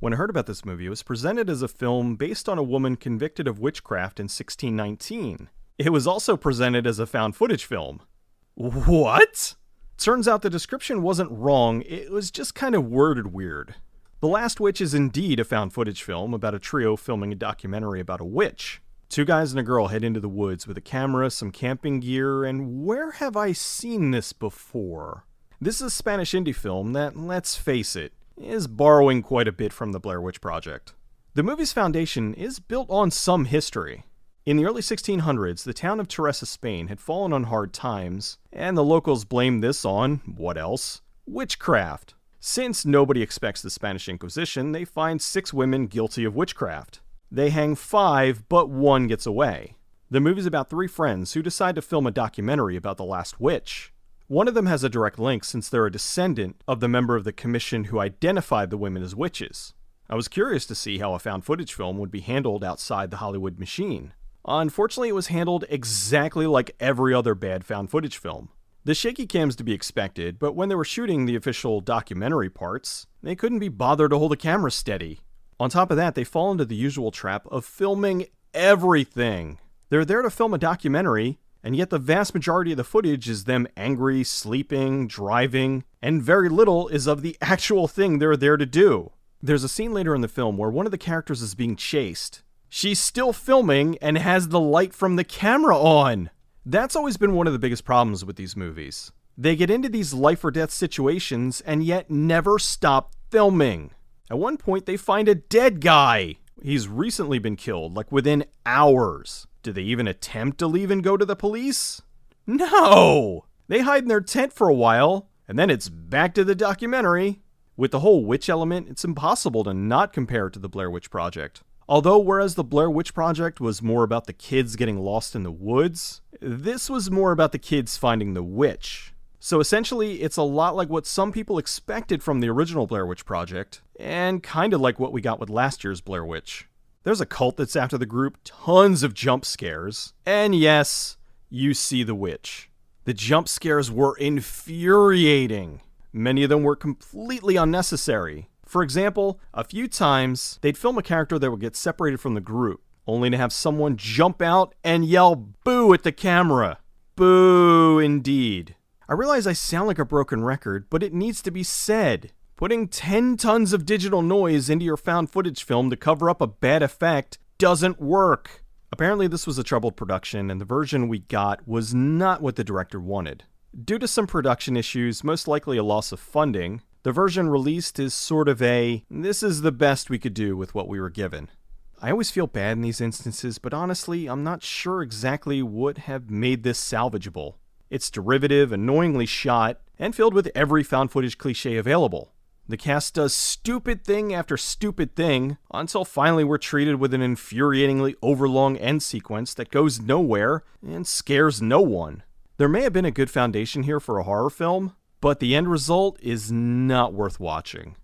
When I heard about this movie, it was presented as a film based on a woman convicted of witchcraft in 1619. It was also presented as a found footage film. What? Turns out the description wasn't wrong, it was just kind of worded weird. The Last Witch is indeed a found footage film about a trio filming a documentary about a witch. Two guys and a girl head into the woods with a camera, some camping gear, and where have I seen this before? This is a Spanish indie film that, let's face it, is borrowing quite a bit from the Blair Witch Project. The movie's foundation is built on some history. In the early 1600s, the town of Teresa, Spain had fallen on hard times, and the locals blamed this on, what else? Witchcraft. Since nobody expects the Spanish Inquisition, they find 6 women guilty of witchcraft. They hang 5, but 1 gets away. The movie's about 3 friends who decide to film a documentary about the last witch. One of them has a direct link since they're a descendant of the member of the commission who identified the women as witches. I was curious to see how a found footage film would be handled outside the Hollywood machine. Unfortunately, it was handled exactly like every other bad found footage film. The shaky cam's to be expected, but when they were shooting the official documentary parts, they couldn't be bothered to hold the camera steady. On top of that, they fall into the usual trap of filming everything. They're there to film a documentary, and yet the vast majority of the footage is them angry, sleeping, driving, and very little is of the actual thing they're there to do. There's a scene later in the film where one of the characters is being chased. She's still filming and has the light from the camera on. That's always been one of the biggest problems with these movies. They get into these life or death situations and yet never stop filming. At one point, they find a dead guy. He's recently been killed, like within hours. Do they even attempt to leave and go to the police? No! They hide in their tent for a while, and then it's back to the documentary. With the whole witch element, it's impossible to not compare it to the Blair Witch Project. Although, whereas the Blair Witch Project was more about the kids getting lost in the woods, this was more about the kids finding the witch. So essentially, it's a lot like what some people expected from the original Blair Witch Project, and kind of like what we got with last year's Blair Witch. There's a cult that's after the group, tons of jump scares, and yes, you see the witch. The jump scares were infuriating. Many of them were completely unnecessary. For example, a few times, they'd film a character that would get separated from the group, only to have someone jump out and yell boo at the camera. Boo, indeed. I realize I sound like a broken record, but it needs to be said. Putting 10 tons of digital noise into your found footage film to cover up a bad effect doesn't work. Apparently this was a troubled production, and the version we got was not what the director wanted. Due to some production issues, most likely a loss of funding, the version released is sort of a, this is the best we could do with what we were given. I always feel bad in these instances, but honestly, I'm not sure exactly what would have made this salvageable. It's derivative, annoyingly shot, and filled with every found footage cliche available. The cast does stupid thing after stupid thing, until finally we're treated with an infuriatingly overlong end sequence that goes nowhere and scares no one. There may have been a good foundation here for a horror film, but the end result is not worth watching.